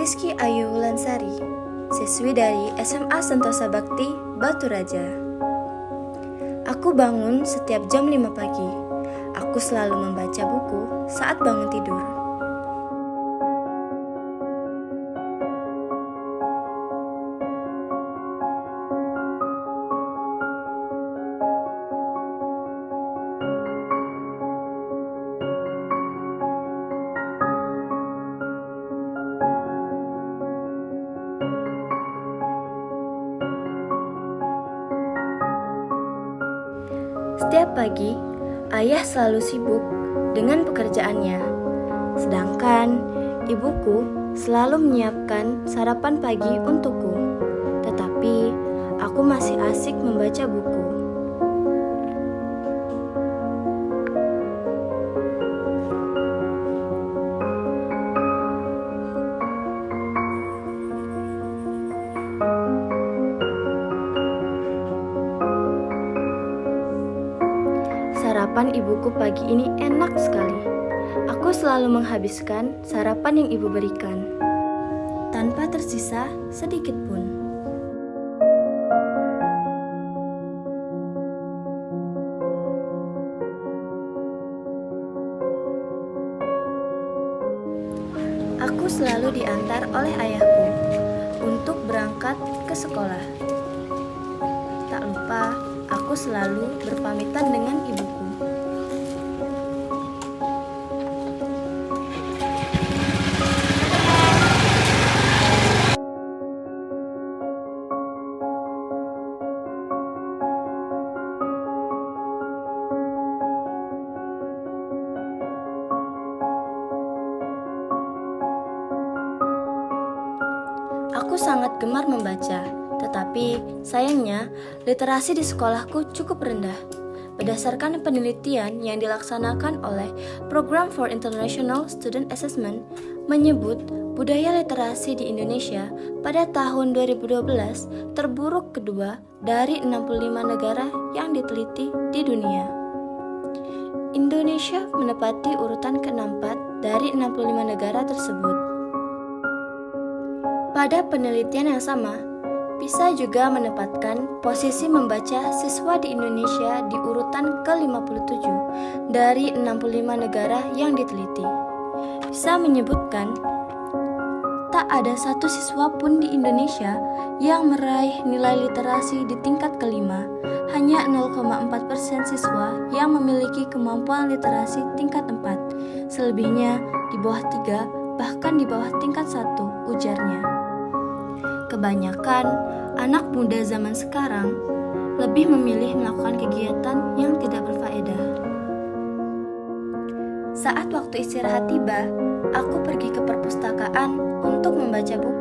Rizky Ayu Wulansari, siswi dari SMA Sentosa Bakti, Batu Raja. Aku bangun setiap jam 5 pagi. Aku selalu membaca buku saat bangun tidur. Setiap pagi, ayah selalu sibuk dengan pekerjaannya, sedangkan ibuku selalu menyiapkan sarapan pagi untukku. Tetapi, aku masih asik membaca buku. Sarapan ibuku pagi ini enak sekali. Aku selalu menghabiskan sarapan yang ibu berikan, tanpa tersisa sedikit pun. Aku selalu diantar oleh ayahku untuk berangkat ke sekolah. Tak lupa, aku selalu berpamitan dengan ibuku. Aku sangat gemar membaca, tetapi sayangnya literasi di sekolahku cukup rendah. Berdasarkan penelitian yang dilaksanakan oleh Program for International Student Assessment menyebut budaya literasi di Indonesia pada tahun 2012 terburuk kedua dari 65 negara yang diteliti di dunia. Indonesia menempati urutan ke-64 dari 65 negara tersebut. Pada penelitian yang sama, PISA juga menempatkan posisi membaca siswa di Indonesia di urutan ke-57 dari 65 negara yang diteliti. PISA menyebutkan, tak ada satu siswa pun di Indonesia yang meraih nilai literasi di tingkat kelima. Hanya 0,4% siswa yang memiliki kemampuan literasi tingkat 4. Selebihnya di bawah 3, bahkan di bawah tingkat 1, ujarnya. Kebanyakan anak muda zaman sekarang lebih memilih melakukan kegiatan yang tidak berfaedah. Saat waktu istirahat tiba, aku pergi ke perpustakaan untuk membaca buku.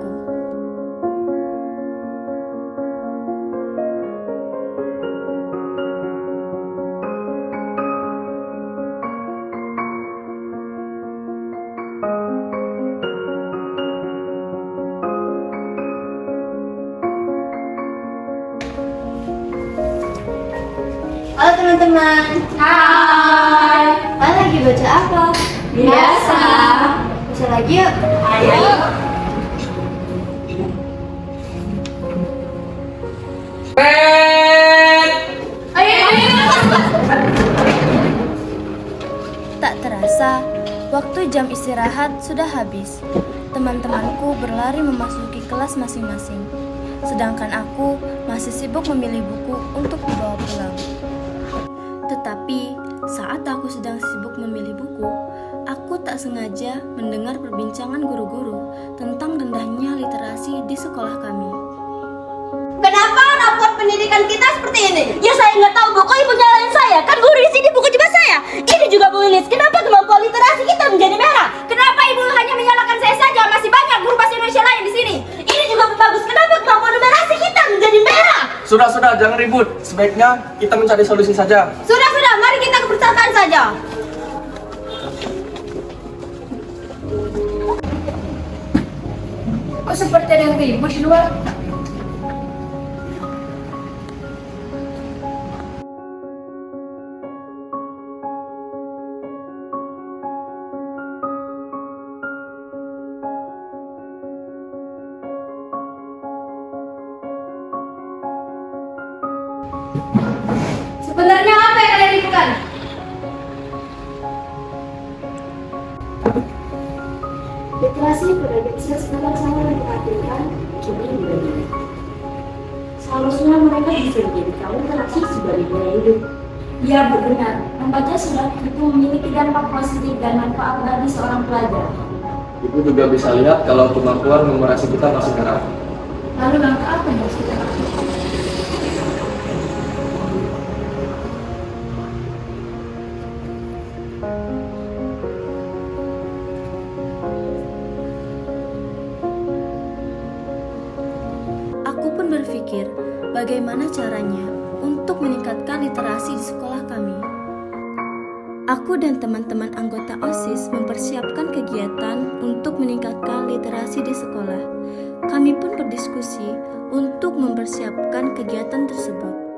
Halo teman-teman. Hai. Kalian lagi baca apa? Biasa. Baca lagi yuk. Ayo. Ayo. Tak terasa, waktu jam istirahat sudah habis. Teman-temanku berlari memasuki kelas masing-masing, sedangkan aku masih sibuk memilih buku untuk dibawa pulang. Tetapi saat aku sedang sibuk memilih buku, aku tak sengaja mendengar perbincangan guru-guru tentang rendahnya literasi di sekolah kami. Kenapa raport pendidikan kita seperti ini? Ya saya nggak tahu bu, kok ibu nyalain saya? Kan guru di sini buku juga saya. Ini juga Bu Lilis. Kenapa kemampuan literasi kita menjadi merah? Kenapa ibu hanya menyalahkan saya saja? Masih banyak guru bahasa Indonesia lain di sini. Ini juga bagus. Kenapa kemampuan numerasi kita menjadi merah? Sudah, jangan ribut. Sebaiknya kita mencari solusi saja. Sudah, mari kita ke perpustakaan saja. Kok seperti ada yang ribut di luar? literasi pada desa sekarang sangat memperhatikan kini dibanding. Seharusnya mereka bisa menjadi tahu literasi sebagai gaya hidup. Ya benar, membaca surat itu memiliki dampak positif dan manfaat bagi seorang pelajar. Ibu juga bisa lihat kalau kemampuan numerasi kita masih kurang. Lalu langkah apa yang harus kita lakukan? Aku pun berpikir bagaimana caranya untuk meningkatkan literasi di sekolah kami. Aku dan teman-teman anggota OSIS mempersiapkan kegiatan untuk meningkatkan literasi di sekolah. Kami pun berdiskusi untuk mempersiapkan kegiatan tersebut.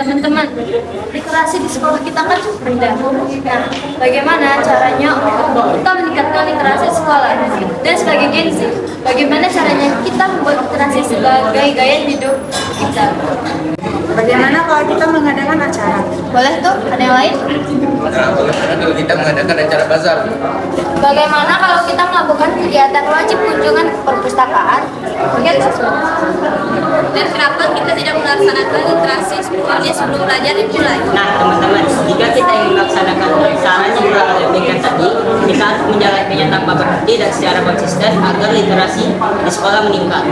Teman-teman, literasi di sekolah kita kan rendah. Nah, bagaimana caranya untuk kita meningkatkan literasi di sekolah? Dan sebagai Gen Z, bagaimana caranya kita membuat literasi sebagai gaya hidup kita? Bagaimana kalau kita mengadakan acara? Boleh tuh, ada yang lain? Nah, bagaimana kalau kita mengadakan acara bazar? Bagaimana kalau kita melakukan kegiatan wajib kunjungan ke perpustakaan? Dan kenapa kita tidak melaksanakan literasi semuanya sebelum belajar dimulai? Nah teman-teman, jika kita ingin melaksanakan caranya juga akan diberikan tadi, kita harus menjalankannya tanpa berhenti dan secara konsisten agar literasi di sekolah meningkat.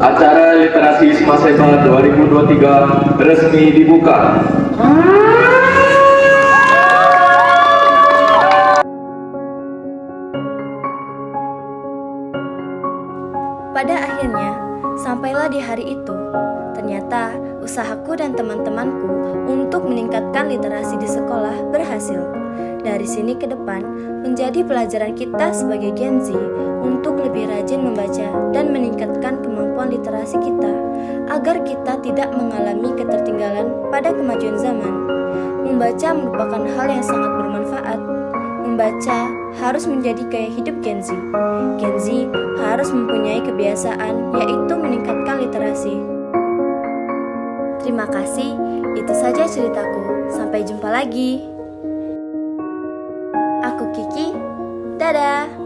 Acara literasi Smaseba 2023 resmi dibuka. Pada akhirnya, sampailah di hari itu. Ternyata, usahaku dan teman-temanku untuk meningkatkan literasi di sekolah berhasil. Dari sini ke depan, menjadi pelajaran kita sebagai Gen Z untuk lebih rajin membaca dan meningkatkan kemampuan literasi kita, agar kita tidak mengalami ketertinggalan pada kemajuan zaman. Membaca merupakan hal yang sangat bermanfaat. Membaca harus menjadi gaya hidup Gen Z. Gen Z harus mempunyai kebiasaan, yaitu meningkatkan literasi. Terima kasih, itu saja ceritaku. Sampai jumpa lagi. Aku Kiki, dadah.